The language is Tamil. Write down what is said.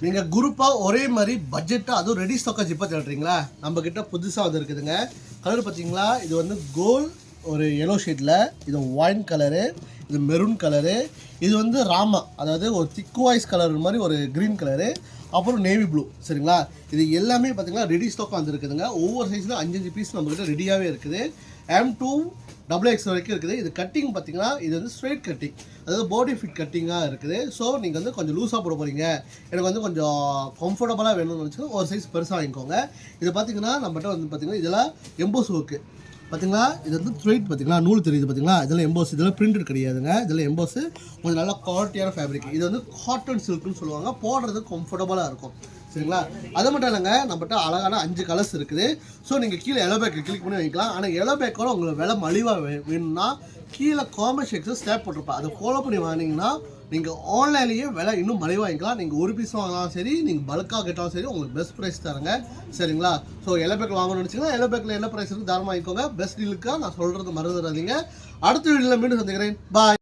நீங்கள் குரூப்பாக ஒரே மாதிரி பட்ஜெட்டாக அதுவும் ரெடி ஸ்டாக்காக ஜிப்பாக தேடுறீங்களா? நம்மக்கிட்ட புதுசாக வந்து இருக்குதுங்க. கலர் பார்த்தீங்களா, இது வந்து கோல்ட் ஒரு எல்லோ ஷேட்டில், இது ஒயின் கலரு, இது மெரூன் கலரு, இது வந்து ராமா, அதாவது ஒரு திக் வாய்ஸ் கலர் மாதிரி ஒரு க்ரீன் கலரு, அப்புறம் நேவி ப்ளூ. சரிங்களா? இது எல்லாமே பார்த்தீங்கன்னா ரெடி ஸ்டாக்காக வந்துருக்குதுங்க. ஒவ்வொரு சைஸில் 5 பீஸ் நம்மக்கிட்ட ரெடியாகவே இருக்குது. M2 XX வரைக்கும் இருக்குது. இது கட்டிங் பார்த்தீங்கன்னா இது வந்து ஸ்ட்ரெயிட் கட்டிங், அதாவது பாடி ஃபிட் கட்டிங்காக இருக்குது. ஸோ நீங்கள் வந்து கொஞ்சம் லூஸாக போட போகிறீங்க, எனக்கு வந்து கொஞ்சம் கம்ஃபர்டபுளாக வேணும்னு நினச்சிங்கன்னா ஒரு சைஸ் பெருசாக வாங்கிக்கோங்க. இது பார்த்தீங்கன்னா நம்மகிட்ட வந்து பார்த்தீங்கன்னா இதெல்லாம் எம்போஸ் ஒர்க்கு பார்த்தீங்களா, இது வந்து ஸ்ட்ரெயிட் பார்த்தீங்களா, நூல் தெரியுது பார்த்தீங்களா, இதெல்லாம் எம்போஸ், இதெல்லாம் பிரிண்டட் கிடையாதுங்க, இதெல்லாம் எம்போஸ். கொஞ்சம் நல்லா குவாலிட்டியான ஃபேப்ரிக். இது வந்து காட்டன் சில்க்குன்னு சொல்லுவாங்க, போடுறதுக்கு கம்ஃபர்டபுளாக இருக்கும். சரிங்களா? அது மட்டும் இல்லைங்க, நம்மகிட்ட அழகான 5 கலர்ஸ் இருக்குது. ஸோ நீங்கள் கீழே எல்லோ பேக்கில் கிளிக் பண்ணி வாங்கிக்கலாம். ஆனால் எல்லோ பேக்கோட உங்களுக்கு விலை மலிவாக வேணும்னா கீழே காமெண்ட் செக்ஷன் ஸ்டாப் போட்டிருப்பேன், அதை ஃபாலோ பண்ணி வாங்கினீங்கன்னா நீங்கள் ஆன்லைன்லேயே விலை இன்னும் மலிவாக வாங்கிக்கலாம். நீங்கள் ஒரு பீஸ் வாங்கினாலும் சரி, நீங்கள் பல்காக கேட்டாலும் சரி, உங்களுக்கு பெஸ்ட் ப்ரைஸ் தரங்க. சரிங்களா? ஸோ எல்லோ பேக்கில் வாங்கணும்னு நினச்சிங்கன்னா எல்லோ பேக்கில் என்ன ப்ரைஸ் இருக்குது தாராளமாக வாங்கிக்கோங்க. பெஸ்ட் டீலுக்காக நான் சொல்கிறது மறந்துடாதீங்க. அடுத்த வீடியோவில் மீண்டும் சந்திக்கிறேன். பாய்.